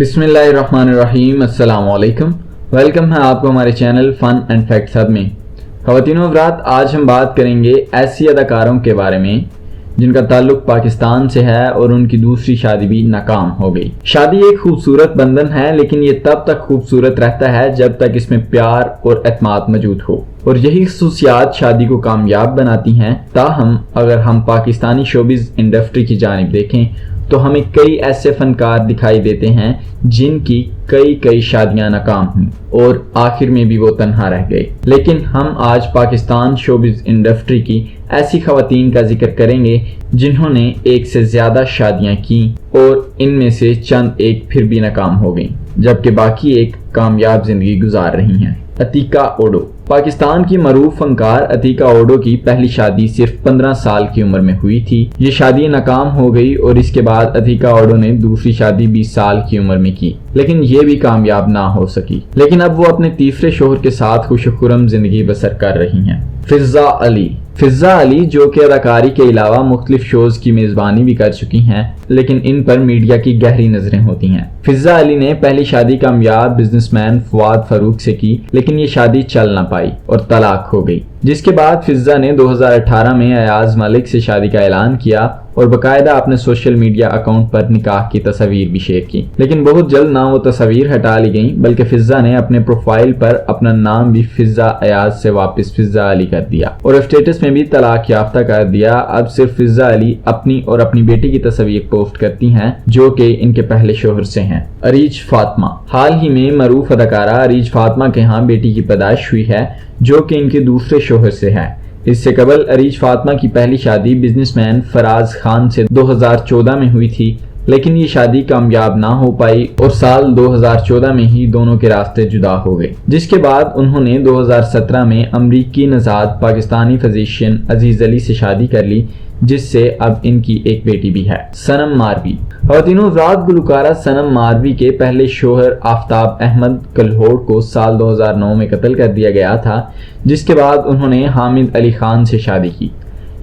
बिस्मिल्लाहिर्रहमानिर्रहीम। अस्सलाम वालेकुम। वेलकम है आपको हमारे channel fun and facts hub में। ख़वातीन व हज़रात, आज हम बात करेंगे ऐसी अदाकारों के बारे में जिनका ताल्लुक पाकिस्तान से है और उनकी दूसरी शादी भी नाकाम हो गई। शादी एक खूबसूरत बंधन है, लेकिन ये तब तक खूबसूरत रहता है जब तक इसमें प्यार और एतमाद मौजूद हो, और यही खसूसियात शादी को कामयाब बनाती हैं। ताहम अगर हम पाकिस्तानी शोबिज़ इंडस्ट्री की जानिब देखें तो हमें कई ऐसे फनकार दिखाई देते हैं जिनकी कई शादियां नाकाम हुई और आखिर में भी वो तन्हा रह गए। लेकिन हम आज पाकिस्तान शोबिज़ इंडस्ट्री की ऐसी खवातीन का जिक्र करेंगे जिन्होंने एक से ज्यादा शादियां की और इनमें से चंद एक फिर भी नाकाम हो गई, जबकि बाकी एक कामयाब जिंदगी गुजार रही हैं। अतीका ओडो। पाकिस्तान की मरूफ फनकार अतीका ओडो की पहली शादी सिर्फ 15 साल की उम्र में हुई थी। ये शादी नाकाम हो गई और इसके बाद अतीका ओडो ने दूसरी शादी 20 साल की उम्र में की, लेकिन ये भी कामयाब ना हो सकी। लेकिन अब वो अपने तीसरे शोहर के साथ खुशखुरम जिंदगी बसर कर रही हैं। फिज़ा अली। फिज़ा अली, जो कि अदाकारी के अलावा मुख्तलिफ शोज की मेजबानी भी कर चुकी हैं, लेकिन इन पर मीडिया की गहरी नजरें होती हैं। फिज़ा अली ने पहली शादी कामयाब बिजनेसमैन फवाद फारूक से की, लेकिन ये शादी चल न पाई और तलाक हो गई। जिसके बाद फिज़ा ने 2018 में अयाज मलिक से शादी का ऐलान किया और बाकायदा अपने सोशल मीडिया अकाउंट पर निकाह की तस्वीर भी शेयर की। लेकिन बहुत जल्द ना वो तस्वीर हटा ली गई, बल्कि फिज़ा ने अपने प्रोफाइल पर अपना नाम भी फिज़ा अयाज से वापस फिज़ा अली कर दिया और स्टेटस में भी तलाक याफ्ता कर दिया। अब सिर्फ फिज़ा अली अपनी और अपनी बेटी की तस्वीर पोस्ट करती हैं, जो कि इनके पहले शोहर से हैं। अरीज फातिमा। हाल ही में मरूफ अदाकारा अरीज फातिमा के यहाँ बेटी की पैदाइश हुई है, जो कि इनके दूसरे शोहर से है। इससे कबल अरीज फातिमा की पहली शादी बिजनेसमैन फराज खान से 2014 में हुई थी, लेकिन ये शादी कामयाब ना हो पाई और साल 2014 में ही दोनों के रास्ते जुदा हो गए। जिसके बाद उन्होंने 2017 में अमरीकी नजाद पाकिस्तानी फिजिशियन अजीज अली से शादी कर ली, जिससे अब इनकी एक बेटी भी है। सनम मारवी। ख़वातीनो हज़रात, गुलकारा सनम मारवी के पहले शोहर आफ्ताब अहमद कल्होड़ को साल 2009 में कत्ल कर दिया गया था, जिसके बाद उन्होंने हामिद अली खान से शादी की,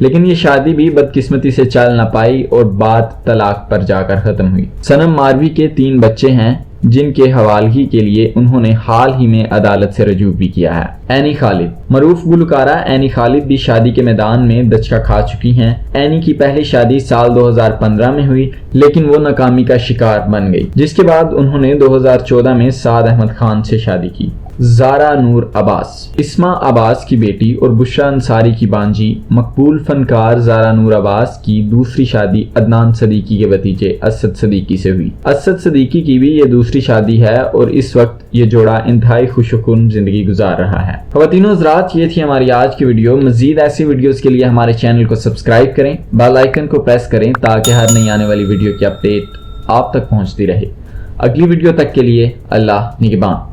लेकिन ये शादी भी बदकिस्मती से चल न पाई और बात तलाक पर जाकर खत्म हुई। सनम मारवी के 3 बच्चे हैं, जिनके हवालगी के लिए उन्होंने हाल ही में अदालत से रजू भी किया है। एनी खालिद। मरूफ गुलकारा एनी खालिद भी शादी के मैदान में दचका खा चुकी हैं। एनी की पहली शादी साल 2015 में हुई, लेकिन वो नाकामी का शिकार बन गई, जिसके बाद उन्होंने 2014 में साद अहमद खान से शादी की। ज़ारा नूर अब्बास। इस्मा अब्बास की बेटी और बुशरा अंसारी की बांजी मकबूल फनकार ज़ारा नूर अब्बास की दूसरी शादी अदनान सदीकी के भतीजे असद सदीकी से हुई। असद सदीकी की भी ये दूसरी शादी है और इस वक्त ये जोड़ा इंतहाई खुशकुन जिंदगी गुजार रहा है। ख़वातीनो हज़रात, ये थी हमारी आज की वीडियो। मजीद ऐसी वीडियोस के लिए हमारे चैनल को सब्सक्राइब करें, बेल आइकन को प्रेस करें ताकि हर नई आने वाली वीडियो की अपडेट आप तक पहुँचती रहे। अगली वीडियो तक के लिए अल्लाह निगहबान।